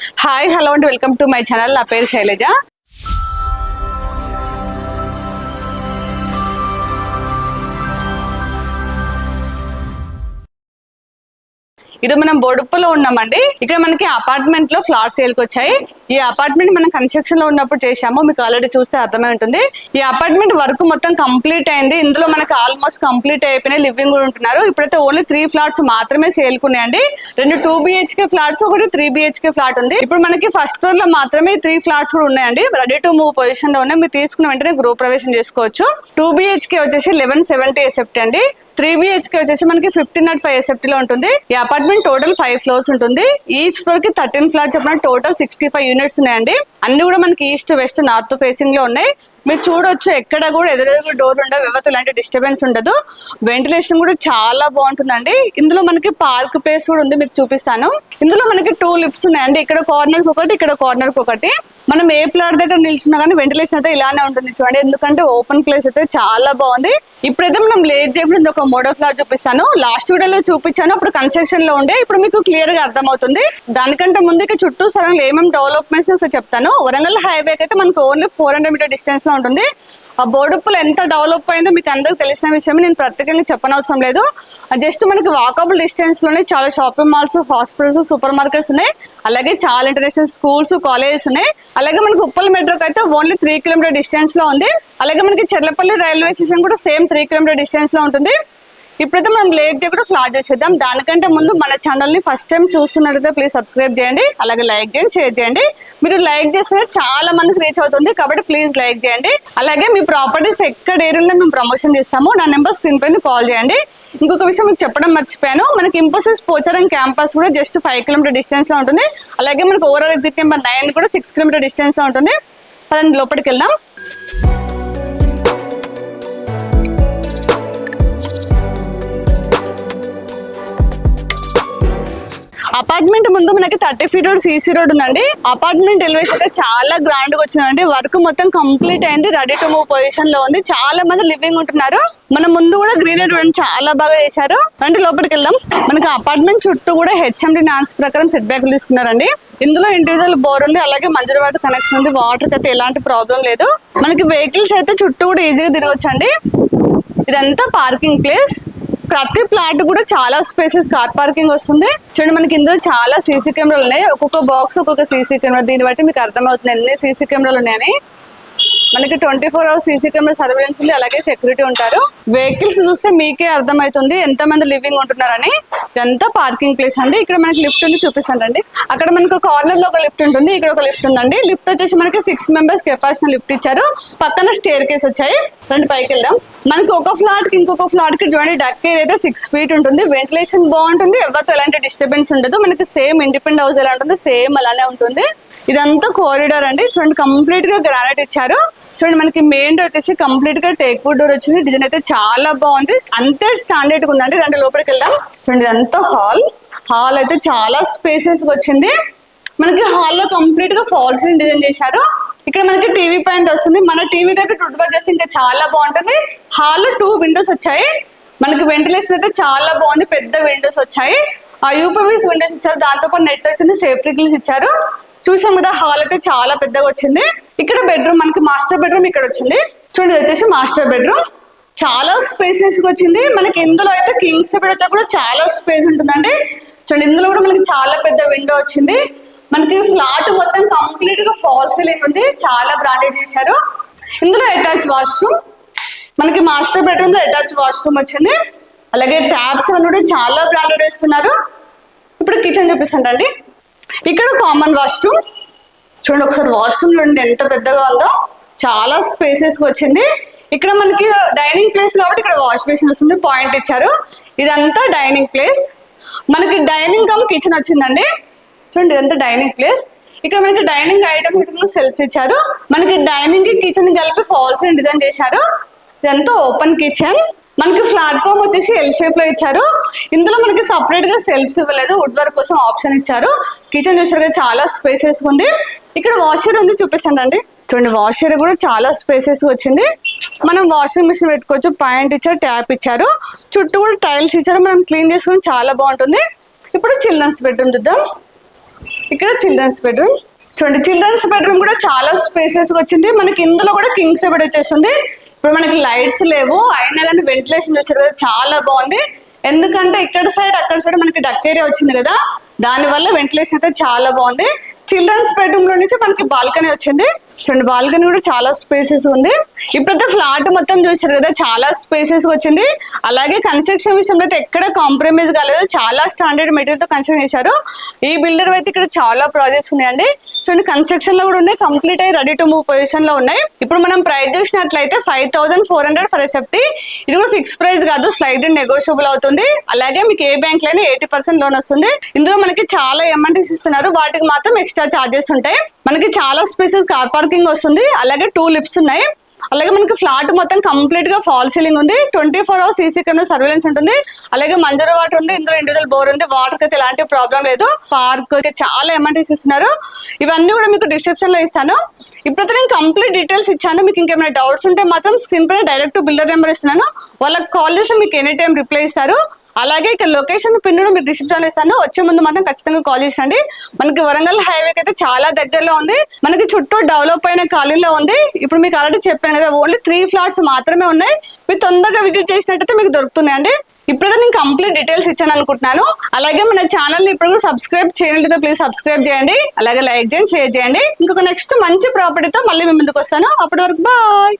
Hi hello అండి, welcome to my channel. నా పేరు శైలజ. ఇది మనం బోడుప్పలో ఉన్నామండి. ఇక్కడ మనకి అపార్ట్మెంట్ లో ఫ్లాట్ సేల్ కి వచ్చాయి. ఈ అపార్ట్మెంట్ మనం కన్స్ట్రక్షన్ లో ఉన్నప్పుడు చేసాము, మీకు ఆల్రెడీ చూస్తే అర్థమై ఉంటుంది. ఈ అపార్ట్మెంట్ వర్క్ మొత్తం కంప్లీట్ అయింది. ఇందులో మనకి ఆల్మోస్ట్ కంప్లీట్ అయిపోయినాయి. లివింగ్ కూడా ఉంటున్నారు. ఇప్పుడైతే ఓన్లీ 3 ఫ్లాట్స్ మాత్రమే సేల్ కున్నాయండి. 2 2 BHK ఫ్లాట్స్, ఒకటి 3 BHK ఫ్లాట్ ఉంది. ఇప్పుడు మనకి ఫస్ట్ ఫ్లోర్ లో మాత్రమే 3 ఫ్లాట్స్ కూడా ఉన్నాయండి. రెడీ టు మూవ్ పొజిషన్ లో ఉన్నాయి. మీరు తీసుకున్న వెంటనే గృహ ప్రవేశం చేసుకోవచ్చు. 2 BHK వచ్చేసి 1170 SFT అండి. 3 BHK వచ్చేసి మనకి 1505 SFT లో ఉంటుంది. ఈ అపార్ట్మెంట్ టోటల్ 5 ఫ్లోర్స్ ఉంటుంది. ఈచ్ ఫ్లోర్ కి 13 ఫ్లాట్స్ చెప్పిన టోటల్ 65 యూనిట్స్ ఉన్నాయండి. అన్ని కూడా మనకి ఈస్ట్ వెస్ట్ నార్త్ ఫేసింగ్ లో ఉన్నాయి. మీరు చూడొచ్చు, ఎక్కడ కూడా ఎదురెదురు డోర్ ఉండవు, ఎవరితో ఇలాంటి డిస్టర్బెన్స్ ఉండదు. వెంటిలేషన్ కూడా చాలా బాగుంటుందండి. ఇందులో మనకి పార్క్ ప్లేస్ కూడా ఉంది, మీకు చూపిస్తాను. ఇందులో మనకి 2 లిఫ్ట్స్ ఉన్నాయండి. ఇక్కడ కార్నర్ కి ఒకటి, ఇక్కడ కార్నర్ కి ఒకటి. మనం ఏ ప్లాట్ దగ్గర నిల్చున్నా కానీ వెంటిలేషన్ అయితే ఇలానే ఉంటుంది చూడండి. ఎందుకంటే ఓపెన్ ప్లేస్ అయితే చాలా బాగుంది. ఇప్పుడైతే మనం లేట్ చేయకుండా ఒక మోడల్ ఫ్లాట్ చూపిస్తాను. లాస్ట్ వీడియోలో చూపించాను, అప్పుడు కన్స్ట్రక్షన్ లో ఉండే. ఇప్పుడు మీకు క్లియర్ గా అర్థమవుతుంది. దానికంటే ముందుకి చుట్టూ సరంలో ఏమేమి డెవలప్మెంట్స్ చెప్తాను. వరంగల్ హైవే అయితే మనకు ఓన్లీ 400 మీటర్ డిస్టెన్స్ లో ఉంటుంది. ఆ బోడుప్పలు ఎంత డెవలప్ అయిందో మీకు అందరికి తెలిసిన విషయం, నేను ప్రత్యేకంగా చెప్పనవసరం లేదు. జస్ట్ మనకి వాకబుల్ డిస్టెన్స్ లోనే చాలా shopping malls, hospitals, super markets ఉన్నాయి. అలాగే చాలా ఇంటర్నేషనల్ స్కూల్స్, కాలేజెస్ ఉన్నాయి. అలాగే మనకి ఉప్పల్ మెట్రోకి అయితే ఓన్లీ 3 కిలోమీటర్ డిస్టెన్స్ లో ఉంది. అలాగే మనకి చెర్లపల్లి రైల్వే స్టేషన్ కూడా సేమ్ 3 కిలోమీటర్ డిస్టెన్స్ లో ఉంటుంది. ఇప్పుడైతే మనం లేట్ కూడా ఫ్లాట్ చేసేద్దాం. దానికంటే ముందు మన ఛానల్ ని ఫస్ట్ టైం చూస్తున్నట్లయితే ప్లీజ్ సబ్స్క్రైబ్ చేయండి. అలాగే లైక్ చేయండి, షేర్ చేయండి. మీరు లైక్ చేస్తే చాలా మందికి రీచ్ అవుతుంది, కాబట్టి ప్లీజ్ లైక్ చేయండి. అలాగే మీ ప్రాపర్టీస్ ఎక్కడ ఏరియాలో మేము ప్రమోషన్ చేస్తాము, నా నెంబర్ స్క్రీన్ పైన కాల్ చేయండి. ఇంకొక విషయం మీకు చెప్పడం మర్చిపోయాను, మనకి ఇంపోసిస్ పోచారం క్యాంపస్ కూడా జస్ట్ 5 కిలోమీటర్ డిస్టెన్స్ లో ఉంటుంది. అలాగే మనకి ఓవరాల్ ఎగ్జిట్ నెంబర్ 9 కూడా 6 కిలోమీటర్ డిస్టెన్స్ లో ఉంటుంది. పదండి లోపలికి వెళ్దాం. అపార్ట్మెంట్ ముందు మనకి 30 feet రోడ్, CC రోడ్ ఉందండి. అపార్ట్మెంట్ ఎలివేషన్ అయితే చాలా గ్రాండ్ గా వచ్చిందండి. వర్క్ మొత్తం కంప్లీట్ అయింది, రెడీ టు మూవ్ పొజిషన్ లో ఉంది. చాలా మంది లివింగ్ ఉంటున్నారు. మన ముందు కూడా గ్రీనరీ చాలా బాగా చేశారు. అంటే లోపలికి వెళ్దాం. మనకి అపార్ట్మెంట్ చుట్టూ కూడా HMD నాన్స్ ప్రకారం సెట్ బ్యాక్లు తీసుకున్నారండి. ఇందులో ఇండివిజువల్ బోర్ ఉంది, అలాగే మంజూరు వాటర్ కనెక్షన్ ఉంది. వాటర్ అయితే ఎలాంటి ప్రాబ్లం లేదు. మనకి వెహికల్స్ అయితే చుట్టూ కూడా ఈజీగా తిరగొచ్చండి. ఇదంతా పార్కింగ్ ప్లేస్. ప్రతి ప్లాట్ కూడా చాలా స్పేసెస్ కార్ పార్కింగ్ వస్తుంది. చూడండి, మనకి ఇందులో చాలా సీసీ కెమెరాలు ఉన్నాయి. ఒక్కొక్క బాక్స్ ఒక్కొక్క సీసీ కెమెరా. దీన్ని బట్టి మీకు అర్థమవుతుంది ఎన్ని సీసీ కెమెరాలు ఉన్నాయని. మనకి 24 hours సీసీ కెమెరా సర్వేలెన్స్ ఉంది, అలాగే సెక్యూరిటీ ఉంటారు. వెహికల్స్ చూస్తే మీకే అర్థమవుతుంది ఎంత మంది లివింగ్ ఉంటున్నారని. ఇదంతా పార్కింగ్ ప్లేస్ అండి. ఇక్కడ మనకి లిఫ్ట్ ఉంది, చూపిస్తానండి. అక్కడ మనకు కార్నర్ లో ఒక లిఫ్ట్ ఉంటుంది, ఇక్కడ ఒక లిఫ్ట్ ఉందండి. లిఫ్ట్ వచ్చేసి మనకి 6 members కెపాసిటీ లిఫ్ట్ ఇచ్చారు. పక్కన స్టేర్ కేస్ వచ్చాయి. రండి పైకి వెళ్దాం. మనకి ఒక ఫ్లాట్ కి ఇంకొక ఫ్లాట్ కి చూడండి, డక్ ఏరియా అయితే 6 feet ఉంటుంది. వెంటిలేషన్ బాగుంటుంది, ఎవరితో ఎలాంటి డిస్టర్బెన్స్ ఉండదు. మనకి సేమ్ ఇండిపెండెంట్ హౌస్ ఎలా ఉంటుంది సేమ్ అలానే ఉంటుంది. ఇదంతా కారిడార్ అండి. చూడండి, కంప్లీట్ గా గ్రానైట్ ఇచ్చారు. చూడండి, మనకి మెయిన్ డోర్ వచ్చేసి కంప్లీట్ గా టేక్ వుడ్ డోర్ వచ్చింది. డిజైన్ అయితే చాలా బాగుంది, అంతే స్టాండర్డ్ గా ఉందండి. రండి లోపలికి వెళ్దాం. చూడండి, ఇదంతా హాల్ అయితే చాలా స్పేసెస్ వచ్చింది. మనకి హాల్లో కంప్లీట్ గా ఫాల్ సీలింగ్ డిజైన్ చేశారు. ఇక్కడ మనకి టీవీ పాయింట్ వస్తుంది. మన టీవీ దగ్గర వుడ్ వర్క్ చేస్తే ఇంకా చాలా బాగుంటుంది. హాల్లో 2 windows వచ్చాయి. మనకి వెంటిలేషన్ అయితే చాలా బాగుంది, పెద్ద విండోస్ వచ్చాయి. ఆ యూపీవీస్ విండోస్ ఇచ్చారు, దాంతో పాటు నెట్ వచ్చింది, సేఫ్టీ గ్రిల్స్ ఇచ్చారు. చూసాం కదా, హాల్ అయితే చాలా పెద్దగా వచ్చింది. ఇక్కడ బెడ్రూమ్, మనకి మాస్టర్ బెడ్రూమ్ ఇక్కడ వచ్చింది. చూడండి, ఇది వచ్చేసి మాస్టర్ బెడ్రూమ్. చాలా స్పేసెస్ వచ్చింది. మనకి ఇందులో అయితే కింగ్స్ బెడ్ వచ్చా కూడా చాలా స్పేస్ ఉంటుందండి. చూడండి, ఇందులో కూడా మనకి చాలా పెద్ద విండో వచ్చింది. మనకి ఫ్లాట్ మొత్తం కంప్లీట్ గా ఫాల్ సీలింగ్ ఉంది, చాలా బ్రాండెడ్ చేశారు. ఇందులో అటాచ్ వాష్రూమ్, మనకి మాస్టర్ బెడ్రూమ్ లో అటాచ్ వాష్రూమ్ వచ్చింది. అలాగే ట్యాప్స్ అని కూడా చాలా బ్రాండెడ్ వేస్తున్నారు. ఇప్పుడు కిచెన్ చూపిస్తానండి. ఇక్కడ కామన్ వాష్రూమ్. చూడండి ఒకసారి వాష్రూమ్ చూడండి ఎంత పెద్దగా ఉందో, చాలా స్పేసెస్ వచ్చింది. ఇక్కడ మనకి డైనింగ్ ప్లేస్ కాబట్టి ఇక్కడ వాష్ బేసిన్ వస్తుంది, పాయింట్ ఇచ్చారు. ఇదంతా డైనింగ్ ప్లేస్. మనకి డైనింగ్ కమ్ కిచెన్ వచ్చిందండి. చూడండి, ఇదంతా డైనింగ్ ప్లేస్. ఇక్కడ మనకి డైనింగ్ ఐటమ్ సెల్ఫ్ ఇచ్చారు. మనకి డైనింగ్ కి కిచెన్ కలిపి ఫాల్స్ డిజైన్ చేశారు. ఇదంతా ఓపెన్ కిచెన్. మనకి ప్లాట్ఫామ్ వచ్చేసి ఎల్ షేప్ లో ఇచ్చారు. ఇందులో మనకి సపరేట్ గా సెల్ఫ్స్ ఇవ్వలేదు, వుడ్ వర్క్ కోసం ఆప్షన్ ఇచ్చారు. కిచెన్ చూసారు చాలా స్పేసెస్ ఉంది. ఇక్కడ వాషర్ ఉంది, చూపిస్తానండి. చూడండి, వాషర్ కూడా చాలా స్పేసెస్ వచ్చింది. మనం వాషింగ్ మిషన్ పెట్టుకోవచ్చు, పాయింట్ ఇచ్చారు, ట్యాప్ ఇచ్చారు, చుట్టూ కూడా టైల్స్ ఇచ్చారు. మనం క్లీన్ చేసుకుని చాలా బాగుంటుంది. ఇప్పుడు చిల్డ్రన్స్ బెడ్రూమ్ చూద్దాం. ఇక్కడ చిల్డ్రన్స్ బెడ్రూమ్ చూడండి. చిల్డ్రన్స్ బెడ్రూమ్ కూడా చాలా స్పేసెస్ వచ్చింది మనకి. ఇందులో కూడా కింగ్ సైజ్ బెడ్ వచ్చేస్తుంది. ఇప్పుడు మనకి లైట్స్ లేవు అయినా కానీ వెంటిలేషన్ వచ్చారు కదా, చాలా బాగుంది. ఎందుకంటే ఇక్కడ సైడ్ అక్కడ సైడ్ మనకి డక్ ఏరియా వచ్చింది కదా, దాని వల్ల వెంటిలేషన్ అయితే చాలా బాగుంది. చిల్డ్రన్స్ బెడ్రూమ్ లో నుంచి మనకి బాల్కనీ వచ్చింది చూడండి. బాల్కనీ కూడా చాలా స్పేసెస్ ఉంది. ఇప్పుడైతే ఫ్లాట్ మొత్తం చూసారు కదా, చాలా స్పేసెస్ వచ్చింది. అలాగే కన్స్ట్రక్షన్ విషయంలో అయితే ఎక్కడ కాంప్రమైజ్ కాలేదు, చాలా స్టాండర్డ్ మెటీరియల్ తో కన్స్ట్రక్షన్ చేశారు. ఈ బిల్డర్ అయితే ఇక్కడ చాలా ప్రాజెక్ట్స్ ఉన్నాయండి చూడండి. కన్స్ట్రక్షన్ లో కూడా ఉన్నాయి, కంప్లీట్ అయ్యి రెడీ టు మూవ్ పొజిషన్ లో ఉన్నాయి. ఇప్పుడు మనం ప్రైస్ చూసినట్లయితే 5400 ఫర్ ఎస్ఎఫ్టీ. ఇది కూడా ఫిక్స్ ప్రైస్ కాదు, స్లైడ్ నెగోషియబుల్ అవుతుంది. అలాగే మీకు ఏ బ్యాంక్ లైనా 80% లోన్ వస్తుంది. ఇందులో మనకి చాలా ఎమ్ఎన్టీస్ ఇస్తున్నారు, వాటికి మాత్రం ఎక్స్ట్రా చార్జెస్ ఉంటాయి. మనకి చాలా స్పేసెస్ కార్ పార్కింగ్ వస్తుంది. అలాగే 2 లిఫ్ట్స్ ఉన్నాయి. అలాగే మనకి ఫ్లాట్ మొత్తం కంప్లీట్ గా ఫాల్ సీలింగ్ ఉంది. 24 hours సీసీ కెమెరా సర్వేలెన్స్ ఉంటుంది. అలాగే మంజూరు వాటర్ ఉంది. ఇందులో ఇండివిజువల్ బోర్ ఉంది. వాటర్ అయితే ఎలాంటి ప్రాబ్లం లేదు. పార్క్ చాలా ఎమ్ఎన్టీస్ ఇస్తున్నారు. ఇవన్నీ కూడా మీకు డిస్క్రిప్షన్ లో ఇస్తాను. ఇప్పుడైతే నేను కంప్లీట్ డీటెయిల్స్ ఇచ్చాను. మీకు ఇంకేమైనా డౌట్స్ ఉంటే మాత్రం స్క్రీన్ పైన డైరెక్ట్ బిల్డర్ నెంబర్ ఇస్తున్నాను, వాళ్ళకి కాల్ చేసి మీకు ఎనీ టైం రిప్లై ఇస్తారు. అలాగే ఇక్కడ లొకేషన్ పిన్ కూడా మీకు డిస్క్రిప్షన్ ఇస్తాను. వచ్చే ముందు మాత్రం ఖచ్చితంగా కాల్ చేసండి. మనకి వరంగల్ హైవేకి అయితే చాలా దగ్గరలో ఉంది. మనకి చుట్టూ డెవలప్ అయిన కాలనీలో ఉంది. ఇప్పుడు మీకు ఆల్రెడీ చెప్పాను కదా, ఓన్లీ 3 ఫ్లాట్స్ మాత్రమే ఉన్నాయి. మీరు తొందరగా విజిట్ చేసినట్టయితే మీకు దొరుకుతున్నాయండి. ఇప్పుడైతే నేను కంప్లీట్ డీటెయిల్స్ ఇచ్చాను అనుకుంటున్నాను. అలాగే మన ఛానల్ ని ఇప్పుడు సబ్స్క్రైబ్ చేయండి, ప్లీజ్ సబ్స్క్రైబ్ చేయండి. అలాగే లైక్ చేయండి, షేర్ చేయండి. ఇంకొక నెక్స్ట్ మంచి ప్రాపర్టీతో మళ్ళీ మీ ముందుకు వస్తాను. అప్పటి వరకు బాయ్.